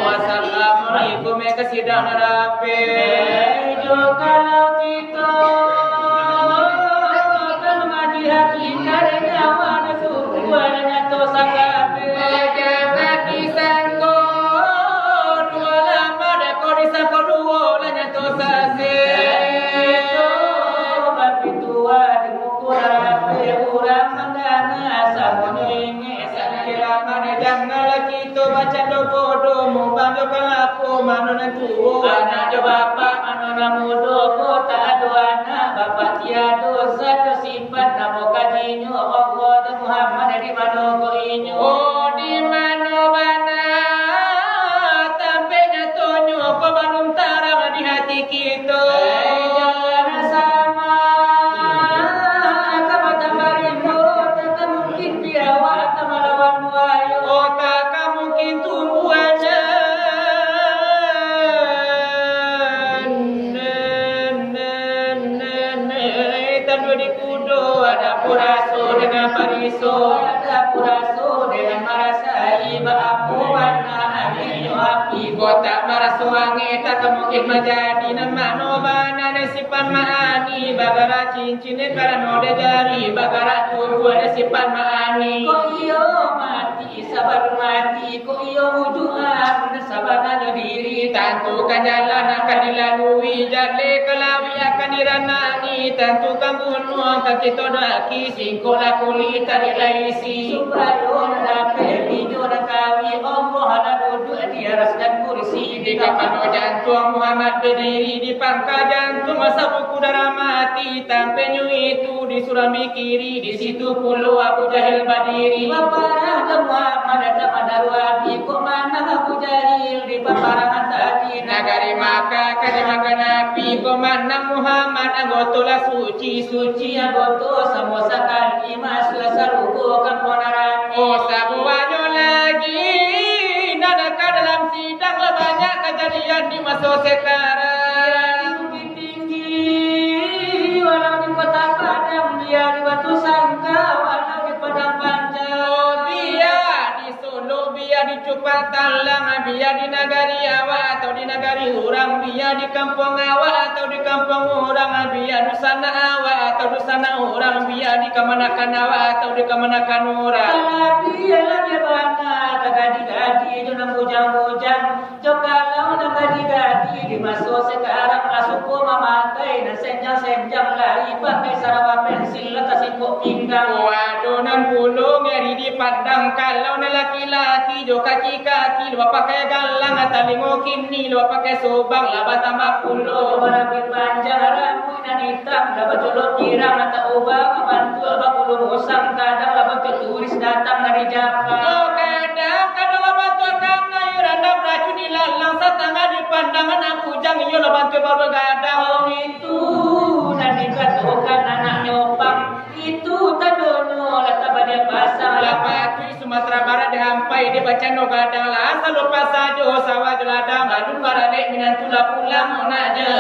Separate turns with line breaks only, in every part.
Assalamualaikum ya kesidang narape.
Jo kalau kita kan ngaji hakika dan nyawa suku dan dosa kabe.
Jangan disangko dua lama dah kau disangko dua lanya dosa se.
Bapi tua di mukurape urang mangga samonenge sakira
Mana jangan kita baca doa mumbang kalaku mana tuo
anak bapak anak muda kota aduana bapak tiado satu sifat namo kajinyo Allah dan Muhammad di mana ko inyo
oh di mana mana tampaknya tonyo ko belum tarang di hati kita
jangan sama kata marimu tak mungkin biawa tak melawan buaya
oh tak mungkin tumbuhannya tanpa dikudo ada puraso dengan pariso
ada puraso dengan marasai baapuan amin api
kota maraso wangi tak mungkin menjadi nama nobana nesipan maani bagara cincin karena node jari bagara tubuh nesipan maani
ko iyo mati sabar mati ko iyo wujuhan sabar na diri
tentukan jalan akan dilalui jale kelawi akan diranani tentukan bunuh kaki todaki singkola kulit tadi laisi
subrayon dape video kawi Allah ada duduk di aras dan kursi
di kapano jantung Muhammad berdiri di pangkal jantung masa buku darah mati tampaknya itu di Surami kiri di situ pulau Abu Jahil berdiri
paparang ke Muhammad ada madarwabi kok mana Abu Jahil di paparangan tadi
nagari maka makan nabi komandang Muhammad anggota suci
agoto samosa kali masuk sarugo kan ponarani
oh sabuanyo lagi nadaka dalam sidang lah banyak kejadian di masa sekarang
tinggi walau di kota Padang biar di Batu Sangka walau di Padang Panjang
oh biar di Solo biar di Cupak Talang biar di nagari Awa atau di nagari orang biar di kampung Awa atau di kampung orang biar di sana Awa atau di sana orang biar di Kamanakan Awa atau di Kamanakan orang
biar dia bana gadi-gadi junang bujang-bujang jokalau na gadi-gadi di masuk sekarang masuk ko mamakai na senjang-senjang lagi pakai sarawa pensil kasih kok pinggang
wadonan pulung ngeri dipandang kalau na laki-laki jo kaki-kaki lo pakai galang atalingo kini lo pakai sobang laba tambah pulung
barangkit panjang rambut dan hitam dapat jolot tirang atau ubah bantu abah pulung usang kadang laba turis datang dari Jepang
oh kadang laba tuan randam racun dilalang satangga di pandangan aku jang iyo lo bantu baru gadang
oh itu nanti katukan anak nyopang itu tadono lata badia pasang
lapatui Sumatera Barat dihampai dia baca no gadang lah asal lupa saja sawah jeladang badung baralek minantula pulang nak je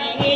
nabi